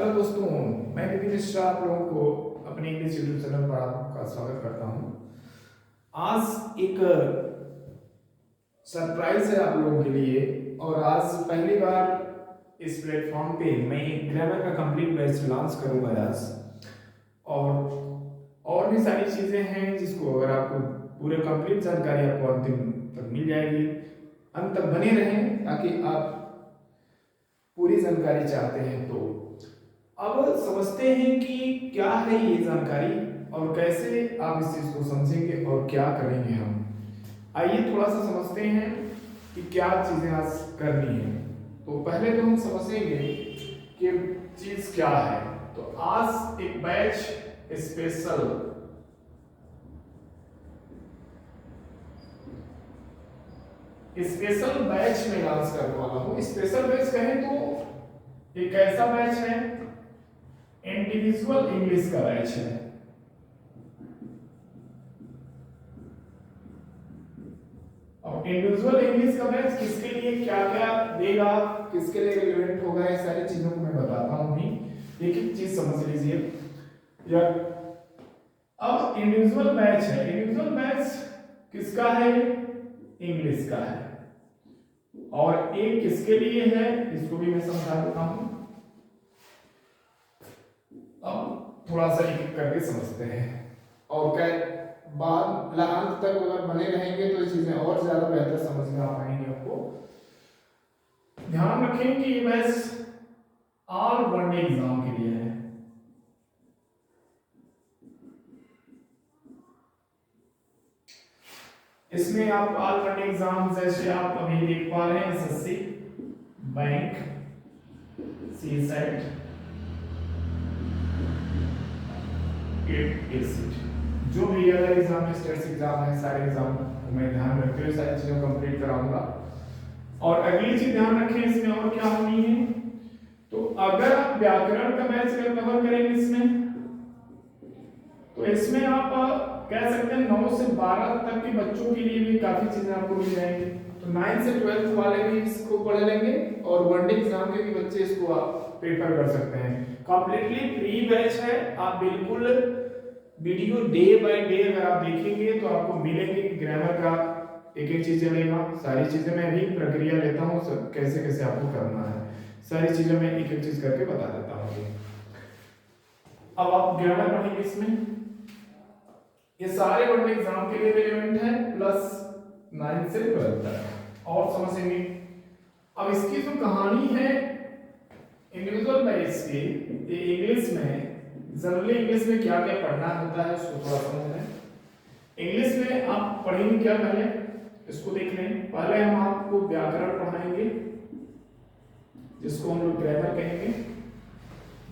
Hello दोस्तों, मैं नितिन मिश्रा आप लोगों को अपने इंग्लिश यूट्यूब चैनल पर आपका स्वागत करता हूं। आज एक सरप्राइज है आप लोगों के लिए और आज पहली बार इस प्लेटफॉर्म पे मैं एक ग्रामर का कंप्लीट बैच लॉन्च करूंगा आज। और भी सारी चीज़ें हैं जिसको अगर आपको पूरे कंप्लीट जानकारी आपको अंतिम तक मिल जाएगी। अंत तक बने रहें ताकि आप पूरी जानकारी चाहते हैं तो अब समझते हैं कि क्या है ये जानकारी और कैसे आप इस चीज को समझेंगे और क्या करेंगे हम। आइए थोड़ा सा समझते हैं कि क्या चीजें आज करनी है। तो पहले तो हम समझेंगे कि चीज क्या है। तो आज एक बैच स्पेशल बैच में लॉन्च करने वाला हूं। स्पेशल बैच कहें तो एक ऐसा बैच है, इंडिविजुअल इंग्लिश का बैच है। और इंडिविजुअल इंग्लिश का बैच किसके लिए क्या क्या देगा, किसके लिए रिलेवेंट होगा, ये सारी चीजों को मैं बताता हूं भी। एक एक चीज समझ लीजिए। या अब इंडिविजुअल बैच है, इंडिविजुअल बैच किसका है? इंग्लिश का है। और एक किसके लिए है इसको भी मैं समझा देता हूं। अब थोड़ा सा एक एक करके समझते हैं और क्या बाद अंत तक अगर बने रहेंगे तो चीजें और ज्यादा बेहतर समझ में आ पाएंगे आपको। ध्यान रखें कि ये बैच ऑल वनडे एग्जाम के लिए है। इसमें आप ऑल वनडे एग्जाम जैसे आप अभी देख पा रहे हैं, एसएससी, बैंक, सीसेट, जो भी अदर एग्जाम है, स्टेट्स एग्जाम है, सारे एग्जाम मैं ध्यान रखते हुए सारी चीजों कंप्लीट कराऊंगा। और अगली चीज ध्यान रखें इसमें और क्या होनी है। तो अगर आप व्याकरण का बैच कवर करेंगे इसमें, तो इसमें आप कह सकते हैं 9 से 12 तक के बच्चों के लिए भी काफी चीजें आपको मिल जाएंगी। तो 9 से 12 वाले भी इसको पढ़ लेंगे और वनडे एग्जाम के भी बच्चे इसको आप प्रेफर कर सकते हैं। कंप्लीटली फ्री बैच है। आप बिल्कुल वीडियो डे बाय डे अगर आप देखेंगे तो आपको मिलेंगे कि ग्रामर का एक एक चीज चलेगा। सारी चीजें मैं भी प्रक्रिया लेता हूँ, सब कैसे कैसे आपको करना है, सारी चीजें मैं एक एक चीज करके बता देता हूँ। अब आप ग्रामर पढ़ेंगे इसमें, ये सारे वनडे एग्जाम के लिए रिलेवेंट है प्लस 9 से 12 तक और समझेंगे। अब इसकी जो कहानी है इंडिविजुअल बैच की, ये इंग्लिश में जनरली इंग्लिश में क्या क्या पढ़ना होता है उसको थोड़ा समझ लें। इंग्लिश में आप पढ़ेंगे क्या, पहले इसको देख लें। पहले हम आपको व्याकरण पढ़ाएंगे जिसको हम लोग ग्रामर कहेंगे।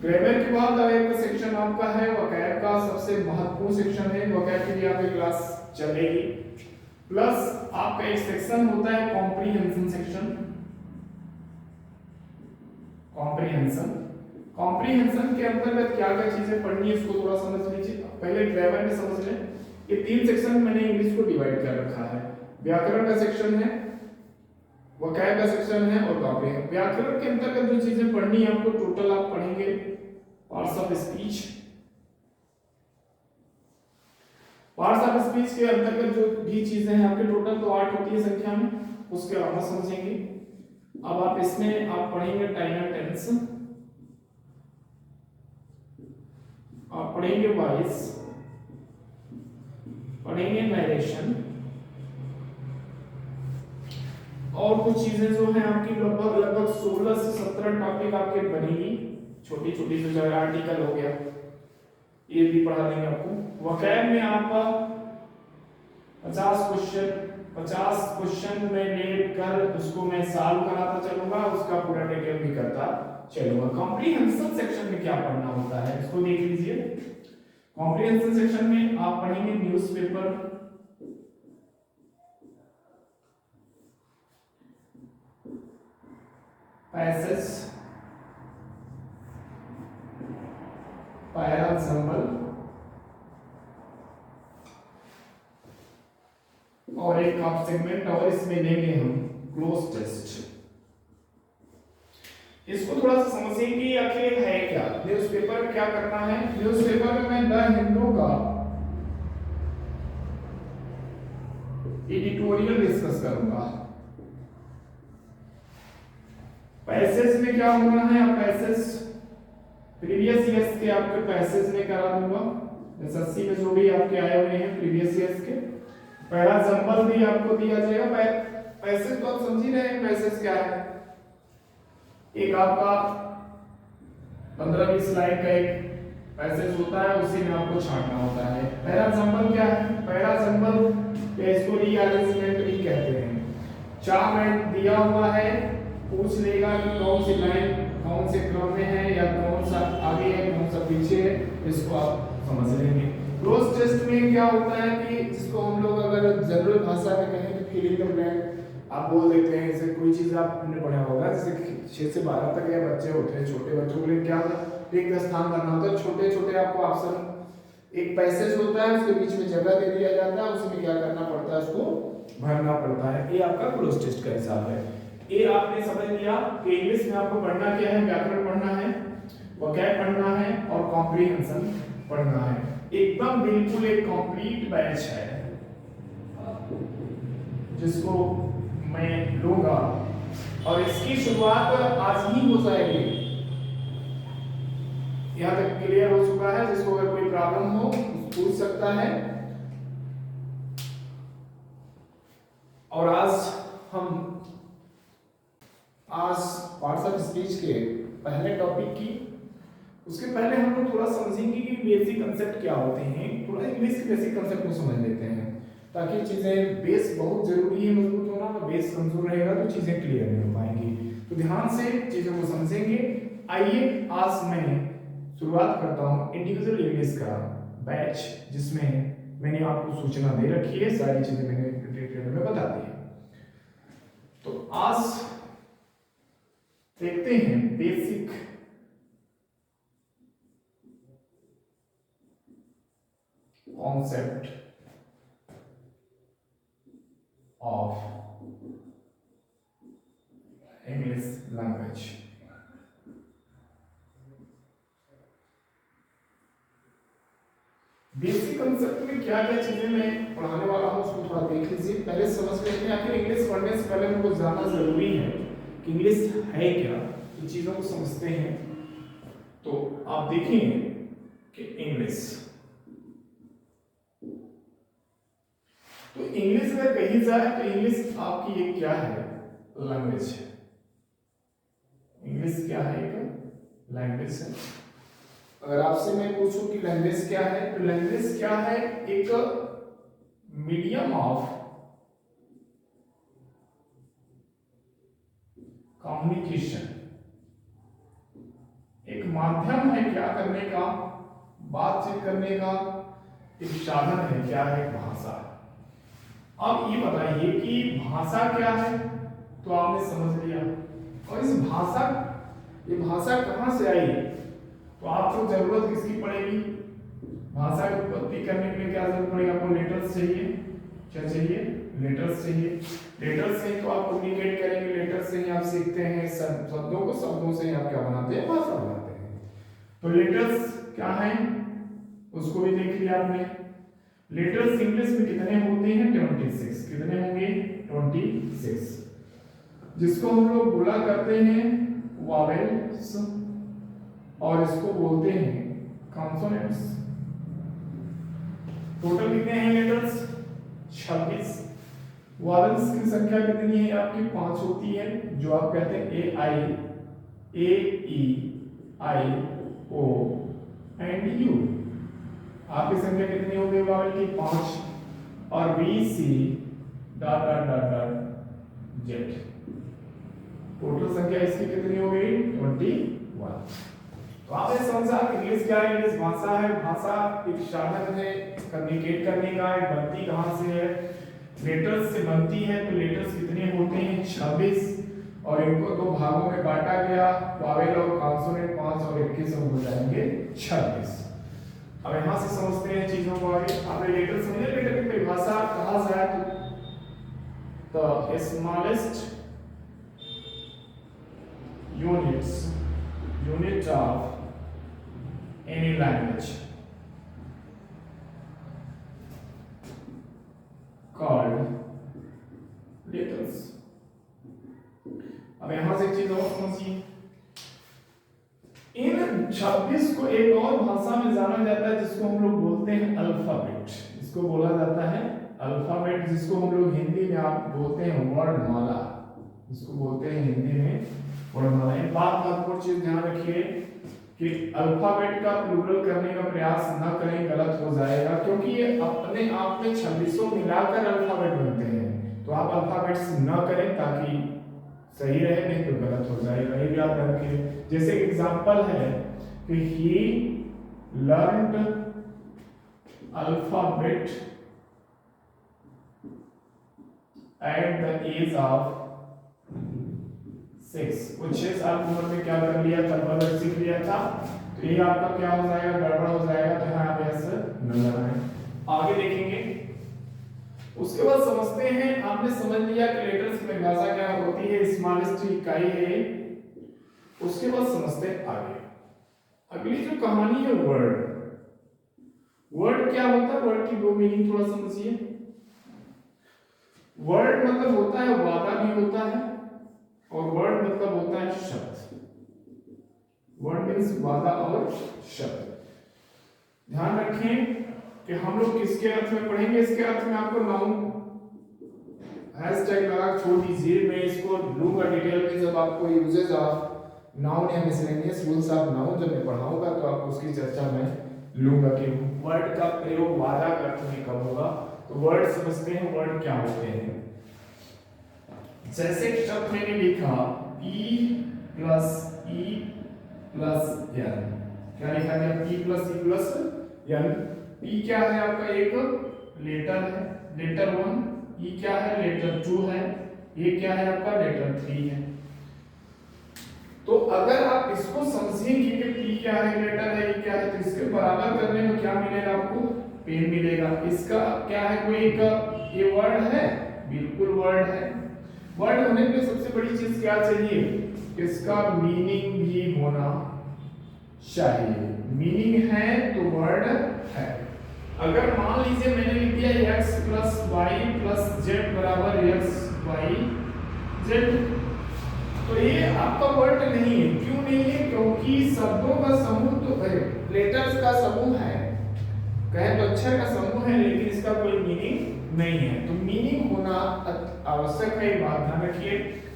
ग्रामर के बाद एक सेक्शन आपका है वोकैब का, सबसे महत्वपूर्ण सेक्शन है। वोकैब के लिए आपकी क्लास चलेगी। प्लस आपका एक सेक्शन होता है कॉम्प्रिहेंशन सेक्शन। कॉम्प्रिहेंशन के अंतर्गत क्या क्या चीजें पढ़नी है उसको थोड़ा समझ लीजिए। पहले ग्रामर में समझ लें। ये 3 सेक्शन मैंने इंग्लिश को डिवाइड कर रखा है। व्याकरण का सेक्शन है, वोकैब का सेक्शन है और कॉम्प्रिहेंशन। व्याकरण के अंतर्गत जो चीजें पढ़नी है आपको टोटल आप पढ़ेंगे parts of speech. Parts of speech के अंतर्गत जो भी चीजें हैं आपके टोटल तो 8 होती है संख्या में, उसके अलावा समझेंगे। अब आप इसमें आप पढ़ेंगे टाइम एंड टेंस, आप पढ़ेंगे वॉइस, पढ़ेंगे नरेशन और कुछ चीजें जो हैं आपकी लगभग 16 से 17 टॉपिक आपके बनेगी। छोटी छोटी जो जगह आर्टिकल हो गया ये भी पढ़ा देंगे आपको। वोकैब में आप 50 क्वेश्चन में लेकर उसको मैं सॉल्व कराता चलूंगा, उसका पूरा डिटेल भी करता चलूंगा। कॉम्प्रिहेंशन सेक्शन में क्या पढ़ना होता है इसको देख लीजिए। कॉम्प्रिहेंशन सेक्शन में आप पढ़ेंगे न्यूज़पेपर, पैसेज, पैरा सिंबल और एक आप सेगमेंट और इसमें लेंगे हम क्लोज टेस्ट। इसको थोड़ा सा समझिए कि आखिर है क्या। न्यूज़पेपर में क्या करना है, न्यूज़पेपर में मैं द हिंदू का एडिटोरियल डिस्कस करूंगा। पैसेज में क्या होना है, आप पैसेज प्रीवियस ईयर्स के आपके पैसेज में करा दूंगा, एसएससी में जो भी आपके आए हुए हैं प्रीवियस ईयर्स के। पहला एग्जांपल भी आपको दिया जाएगा। पैसेज तो आप समझ ही रहे हैं, पैसेज क्या है, एक आपका 15-20 लाइन का एक पैसेज होता है, उसी में आपको छांटना होता है। पहला एग्जांपल क्या है, पहला एग्जांपल या इसको रीअरेंजमेंट भी कहते हैं। 4 लाइन दिया हुआ है, पूछ लेगा कि कौन सी लाइन कौन से क्रम में है या कौन सा आगे है कौन सा पीछे है, इसको आप समझ लेंगे। क्लोज टेस्ट में क्या होता है कि जिसको हम लोग अगर जनरल भाषा में कहें तो फिल इन द ब्लैंक आप बोल देते हैं। जैसे कोई चीज आपने पढ़ा होगा, जैसे 6 से 12 तक या बच्चे होते हैं, छोटे बच्चों के लिए क्या रिक्त स्थान करना होता है। छोटे छोटे आपको ऑप्शन, एक पैसेज होता है, उसके बीच में जगह दे दिया जाता है, उसमें क्या करना पड़ता है, उसको भरना पड़ता है। ये आपका क्लोज टेस्ट का हिसाब है। ये आपने समझ लिया कि इंग्लिश में आपको पढ़ना क्या है, व्याकरण पढ़ना है, वोकैब पढ़ना है और कॉम्प्रिहेंशन पढ़ना है। एकदम बिल्कुल एक कंप्लीट बैच है जिसको मैं लूंगा और इसकी शुरुआत आज ही हो जाएगी। यहां तक क्लियर हो चुका है, जिसको अगर कोई प्रॉब्लम हो पूछ सकता है। और आज पार्ट्स ऑफ स्पीच के पहले टॉपिक की, उसके पहले हम लोग थोड़ा समझेंगे कि बेसिक कंसेप्ट क्या होते हैं। थोड़ा इंग्लिश के बेसिक कंसेप्ट को समझ लेते हैं ताकि चीजें, बेस बहुत जरूरी है मजबूत होना, और बेस कमजोर रहेगा तो चीजें क्लियर नहीं हो पाएंगी। तो ध्यान से चीजों को समझेंगे। आइए आज मैं शुरुआत करता हूँ इंडिविजुअल इंग्लिश का बैच, जिसमें मैंने आपको सूचना दे रखी है, सारी चीजें मैंने डिटेल में बता दी है। तो आज देखते हैं basic concept of English language. Basic concept में क्या क्या चीजें मैं पढ़ाने वाला हूं, उसको थोड़ा देख लीजिए। पहले समझ लेते हैं, आखिर इंग्लिश पढ़ने से पहले हमको जानना जरूरी है कि इंग्लिश है क्या, इन चीजों को समझते हैं। तो आप देखिए कि इंग्लिश, तो इंग्लिश अगर कही जाए तो इंग्लिश आपकी एक क्या है, लैंग्वेज है। इंग्लिश क्या है, एक लैंग्वेज है। अगर आपसे मैं पूछूं कि लैंग्वेज क्या है, तो लैंग्वेज क्या है, एक मीडियम ऑफ कम्युनिकेशन, एक माध्यम है क्या करने का, बातचीत करने का, एक साधन है क्या है, भाषा। अब ये बताइए कि भाषा क्या है, तो आपने समझ लिया। और इस भाषा, ये भाषा कहां से आई, तो आपको जरूरत किसकी पड़ेगी, भाषा की उत्पत्ति करने के लिए क्या जरूरत पड़ेगी, आपको लेटर्स चाहिए। क्या चाहिए, लेटर्स चाहिए। लेटर्स से तो आप कम्युनिकेट करेंगे, लेटर्स से ही आप सीखते हैं शब्दों को, शब्दों से ही आप क्या बनाते हैं, भाषा बनाते हैं। तो लेटर्स क्या है, उसको भी देख लिया आपने। लेटर्स इंग्लिश में कितने होते हैं, 26। कितने होंगे, 26, जिसको हम लोग बोला करते हैं वॉवेल्स, और इसको बोलते हैं कॉन्सोनेंट्स। टोटल कितने हैं लेटर्स, 26। वॉवेल्स की संख्या कितनी है आपकी, 5 होती है, जो आप कहते हैं ए आई, ए ई आई ओ एंड यू। आपकी संख्या कितनी हो गई वॉवेल की, 5, और B C dot dot dot dot Z. Total संख्या इसकी कितनी हो गई, 21। तो आपने समझा इंग्लिश क्या है, इंग्लिश भाषा है। भाषा एक साधन है कम्युनिकेट करने का। बनती कहां से है, लेटर्स से बनती है। तो लेटर्स कितने होते हैं, 26, और इनको 2 भागों में बांटा गया, वॉवेल और कॉन्सोनेंट 5, और इनके सब हो जाएंगे 26। अब यहां से समझते हैं चीजों को आगे। आपने लेटर समझे, लेटर की परिभाषा कहां से है, तो smallest unit of language called letters। अब यहां से एक चीज और समझिए, इन 26 को एक और भाषा में जाना जाता है जिसको हम लोग बोलते हैं अल्फाबेट। इसको बोला जाता है अल्फाबेट, जिसको हम लोग हिंदी में आप बोलते हैं वर्णमाला। इसको बोलते हैं हिंदी में वर्णमाला। एक बात महत्वपूर्ण चीज ध्यान रखिए कि अल्फाबेट का प्लूरल करने का प्रयास न करें, गलत हो जाएगा, क्योंकि ये अपने आप में 26 मिलाकर अल्फाबेट बनते हैं। तो आप अल्फाबेट्स न करें ताकि सही रहे, नहीं तो गलत हो जाएगा, ये भी याद रखिए। जैसे एग्जांपल है कि he learned alphabet at the age of 6। वो 6 साल की उम्र में क्या कर लिया था, अल्फाबेट सीख लिया था। तो ये आपका क्या हो जाएगा, गड़बड़ हो जाएगा। तो यहाँ पे ऐसे न लगाएं। आगे देखेंगे, उसके बाद समझते हैं, आपने समझ लिया कि लेटर्स की परिभाषा क्या होती है, स्मॉलेस्ट इकाई है। उसके बाद समझते हैं आगे अगली जो कहानी है, वर्ड। वर्ड क्या होता है, वर्ड की दो मीनिंग थोड़ा समझिए। वर्ड मतलब होता है वादा भी होता है, और वर्ड मतलब होता है शब्द। वर्ड मीन्स वादा और शब्द। ध्यान रखें कि हम लोग किसके अर्थ में पढ़ेंगे। इसके अर्थ में आपको नाउन हैशटैग लगा छोड़ दीजिए, मैं इसको लूंगा डिटेल में जब आपको यूजेज ऑफ नाउन या मिसलेनियस रूल्स ऑफ नाउन जब मैं पढ़ाऊंगा तो आपको उसकी चर्चा में लूंगा कि वर्ड का प्रयोग वादा का अर्थ में कब होगा। तो वर्ड समझते हैं, वर्ड क्या होते हैं। जैसे शब्द मैंने लिखा P plus E plus N, क्या लिखा गया, P plus E plus N। P क्या है आपका, एक लेटर है, लेटर 1। E क्या है, लेटर 2 है। ये क्या है आपका, लेटर 3 है। तो अगर आप इसको समझेंगे कि P क्या है, लेटर है, E क्या है, तो इसके बराबर करने में क्या मिलेगा आपको, पेन मिलेगा। इसका क्या है, कोई एक ये वर्ड है, बिल्कुल वर्ड है। वर्ड होने के लिए सबसे बड़ी चीज क्या चाहिए, इसका मीनिंग भी होना चाहिए। मीनिंग है तो वर्ड है। अगर मान लीजिए मैंने लिख दिया x plus Y plus Z बराबर x वाई जेड, तो ये आपका वर्ड नहीं है। क्यों नहीं है, क्योंकि शब्दों का समूह तो है, लेटर्स का समूह है, कहे तो अक्षर का समूह है, लेकिन इसका कोई मीनिंग नहीं है। तो मीनिंग होना आवश्यक है, ये बात ध्यान रखिए।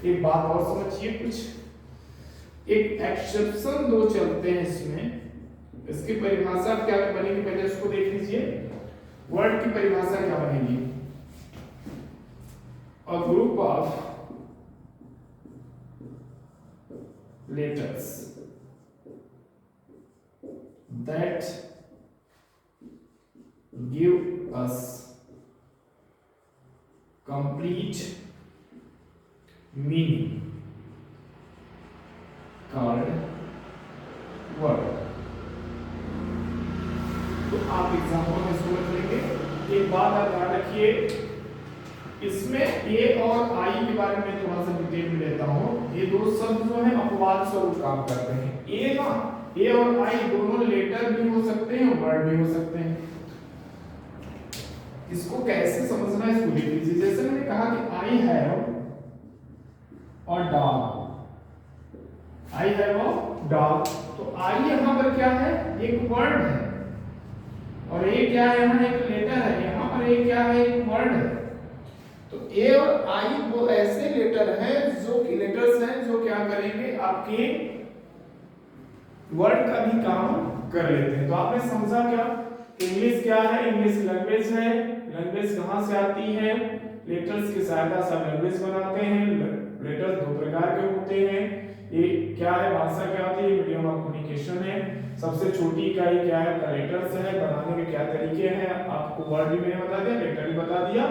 एक बात और समझिए, कुछ एक एक्सेप्शन दो चलते हैं इसमें। इसकी परिभाषा क्या बनेगी, पहले इसको देख लीजिए। वर्ड की परिभाषा क्या बनेगी, a group of letters that give us complete meaning called word। तो आप एग्जाम्पल में इसको लिखेंगे। एक बात आप ध्यान रखिए, इसमें ए और आई के बारे में थोड़ा सा डिटेल में लेता हूं। ये दो शब्द जो है अपवाद स्वरूप काम करते हैं। ए ना, ए और आई दोनों लेटर भी हो सकते हैं, वर्ड भी हो सकते हैं। इसको कैसे समझना है, इसको देख लीजिए। जैसे मैंने कहा कि I have a dog, I have a dog, तो आई यहां पर क्या है, एक वर्ड है, और ये क्या है, यहां एक लेटर है, यहां पर ये क्या है, एक वर्ड है। तो ए और आई वो ऐसे लेटर हैं जो कि लेटर्स हैं जो क्या करेंगे, आपके वर्ड का भी काम कर लेते हैं। तो आपने समझा क्या, इंग्लिश क्या है, इंग्लिश लैंग्वेज है। लैंग्वेज कहां से आती है, लेटर्स की सहायता से लैंग्वेज बनाते हैं। लेटर्स दो प्रकार के होते हैं, एक क्या है, भाषा क्या होती है, मीडियम ऑफ कम्युनिकेशन है। सबसे छोटी इकाई क्या है, लेटर्स है। बनाने के क्या तरीके हैं, आपको वर्ड भी मैंने बता दिया, लेटर भी बता दिया।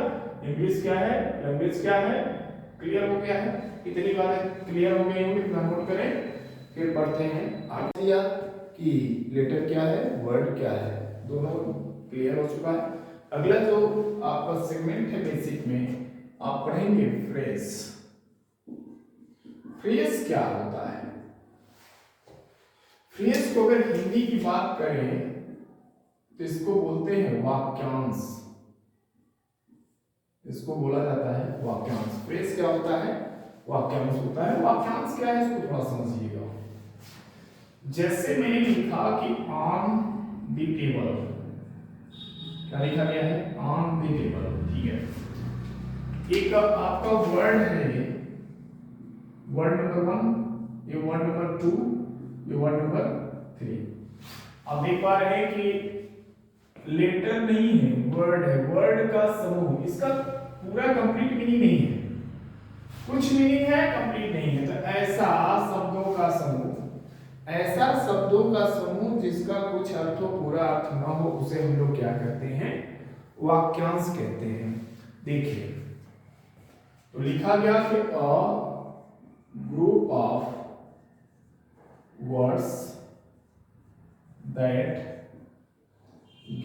इंग्लिश क्या है, लैंग्वेज क्या है, क्लियर हो गया है। इतनी बातें क्लियर हो गई होंगी, नोट करें, फिर पढ़ते हैं आगे। दिया कि लेटर क्या है, वर्ड क्या है, दोनों क्लियर हो चुका है। अगला जो आपका सेगमेंट है बेसिक में, आप पढ़ेंगे फ्रेज। फ्रेज क्या होता है, फ्रेज को अगर हिंदी की बात करें तो इसको बोलते हैं वाक्यांश, इसको बोला जाता है वाक्यांश। फ्रेज क्या होता है? वाक्यांश होता है। वाक्यांश क्या है इसको थोड़ा समझिएगा। जैसे मैंने लिखा कि ऑन द टेबल, क्या लिखा गया है? ऑन द टेबल, ठीक है। एक आपका वर्ड है, ये वर्ड नंबर 1, ये वर्ड नंबर 2, ये वर्ड नंबर 3। अब देख पा रहे हैं कि लेटर नहीं है, वर्ड है, वर्ड का समूह। इसका पूरा कंप्लीट मीनिंग नहीं है, कुछ मीनिंग है, कंप्लीट नहीं है। तो ऐसा शब्दों का समूह, ऐसा शब्दों का समूह जिसका कुछ अर्थ हो, पूरा अर्थ ना हो, उसे हम लोग क्या कहते हैं? वाक्यांश कहते हैं। देखिए, तो लिखा गया कि a group of words that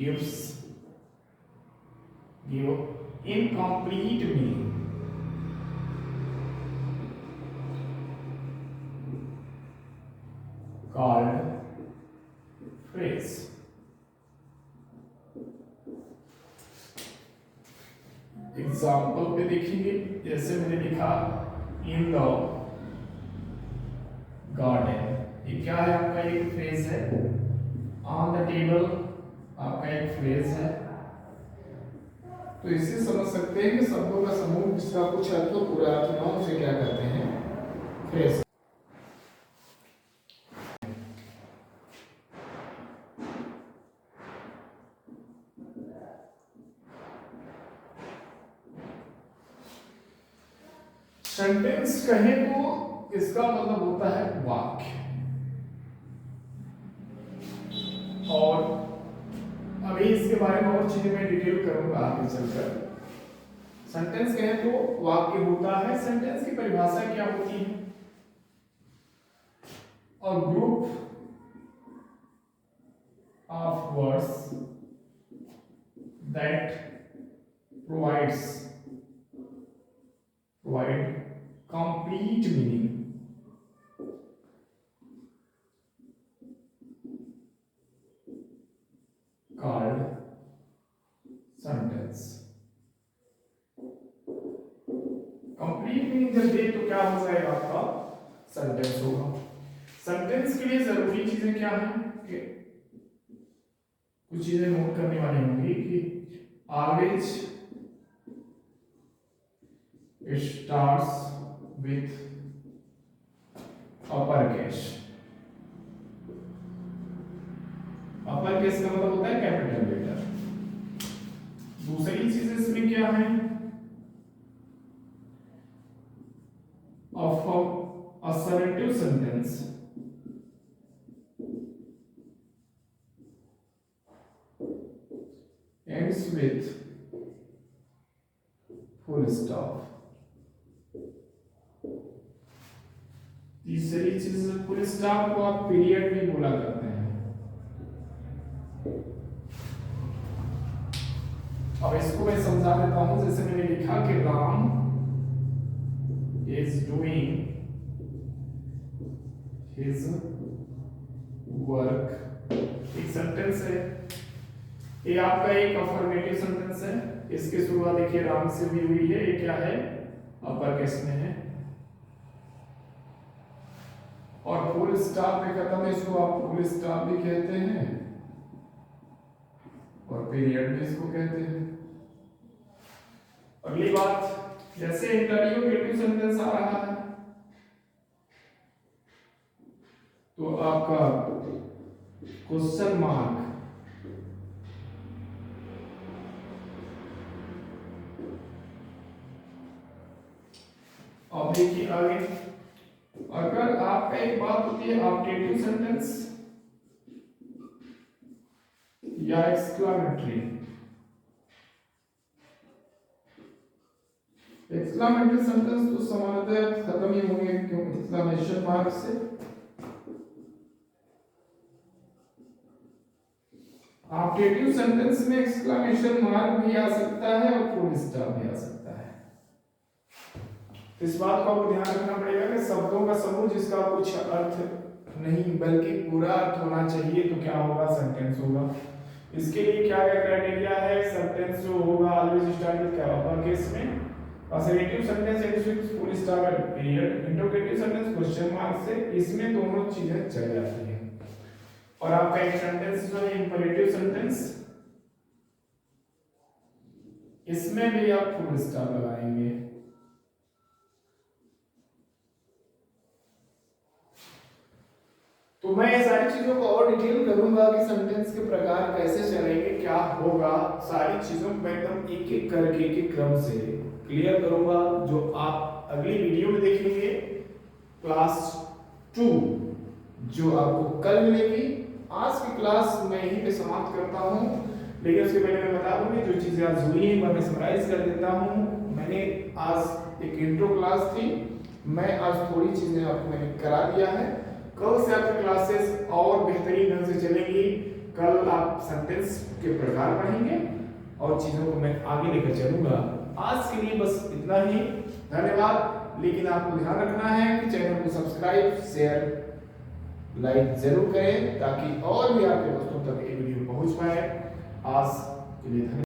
give incomplete meaning called phrase। Example पे देखेंगे, जैसे मैंने लिखा इन द गार्डन, ये क्या है? आपका एक फ्रेज है। ऑन द टेबल आपका एक फ्रेज है। तो इससे समझ सकते हैं कि शब्दों का समूह जिसका कुछ अर्थ हो, पूरा अर्थ ना हो, उसे क्या कहते हैं? फ्रेज। सेंटेंस कहें तो इसका मतलब होता है वाक्य। और अभी इसके बारे में और चीजें मैं डिटेल करूंगा आगे चलकर। सेंटेंस कहें तो वाक्य होता है। सेंटेंस की परिभाषा क्या होती है? A group of words that provides complete meaning called sentence। Complete meaning जब दे तो क्या हो जाएगा? आपका सेंटेंस होगा। सेंटेंस के लिए जरूरी चीजें क्या हैं? कि कुछ चीजें नोट करने वाली होंगी कि always starts with uppercase। Uppercase का मतलब होता है कैपिटल लेटर। दूसरी चीज इसमें क्या है? assertive sentence ends with full stop। तीसरी चीज, फुल स्टॉप को आप पीरियड भी बोला करते हैं। अब इसको मैं समझा देता हूं। जैसे मैंने लिखा कि Ram is doing his work, एक सेंटेंस है। ये आपका एक अफर्मेटिव सेंटेंस है। इसकी शुरुआत देखिए राम से भी हुई है। ये क्या है? अपर केस में है। और फुल स्टॉप पे खत्म है, इसको आप फुल स्टॉप भी कहते हैं और पीरियड भी इसको कहते हैं। अगली बात, जैसे इंटरोगेटिव सेंटेंस आ रहा है तो आपका क्वेश्चन मार्क अब देखिए आगे, अगर आपका एक बात होती है ऑब्जेक्टिव सेंटेंस या एक्सक्लामेटरी। एक्सक्लामेटरी सेंटेंस तो सामान्यतः खत्म ही होंगे क्यों एक्सक्लामेशन मार्क से। ऑब्जेक्टिव सेंटेंस में एक्सक्लामेशन मार्क भी आ सकता है और फुल स्टॉप भी आ सकता है। इस बात को आपको ध्यान रखना पड़ेगा कि शब्दों का समूह जिसका कुछ अर्थ नहीं बल्कि पूरा अर्थ होना चाहिए, तो क्या होगा, सेंटेंस होगा। इसके लिए क्या क्या क्राइटेरिया है, सेंटेंस जो होगा ऑलवेज स्टार्ट विद क्या, अपर केस में, assertive sentence ends with full stop at period, interrogative sentence question mark से, इसमें दोनों चीजें चल जाती हैं। और आपका एक सेंटेंस जो है इंपरेटिव सेंटेंस, इसमें भी आप फुल स्टॉप लगाएंगे। तो मैं ये सारी चीजों को और डिटेल करूंगा कि सेंटेंस के प्रकार कैसे चलेंगे, क्या होगा, सारी चीजों को मैं एकदम एक एक करके एक एक क्रम से क्लियर करूंगा, जो आप अगली वीडियो में देखेंगे क्लास 2 जो आपको कल मिलेगी। आज की क्लास मैं यहीं पे समाप्त करता हूं, लेकिन उसके पहले मैं बता दूं कि जो चीजें आज हुई हैं मैं समराइज कर देता हूं। मैंने आज एक इंट्रो क्लास थी, मैं आज थोड़ी चीजें आपको मैंने करा दिया है। कल से आपकी क्लासेस और बेहतरीन ढंग से चलेंगी। कल आप सेंटेंस के प्रकार पढ़ेंगे और चीजों को मैं आगे लेकर चलूंगा। आज के लिए बस इतना ही, धन्यवाद। लेकिन आपको ध्यान रखना है कि चैनल को सब्सक्राइब, शेयर, लाइक जरूर करें ताकि और भी आपके दोस्तों तक ये वीडियो पहुंच पाए। आज के लिए धन्यवाद।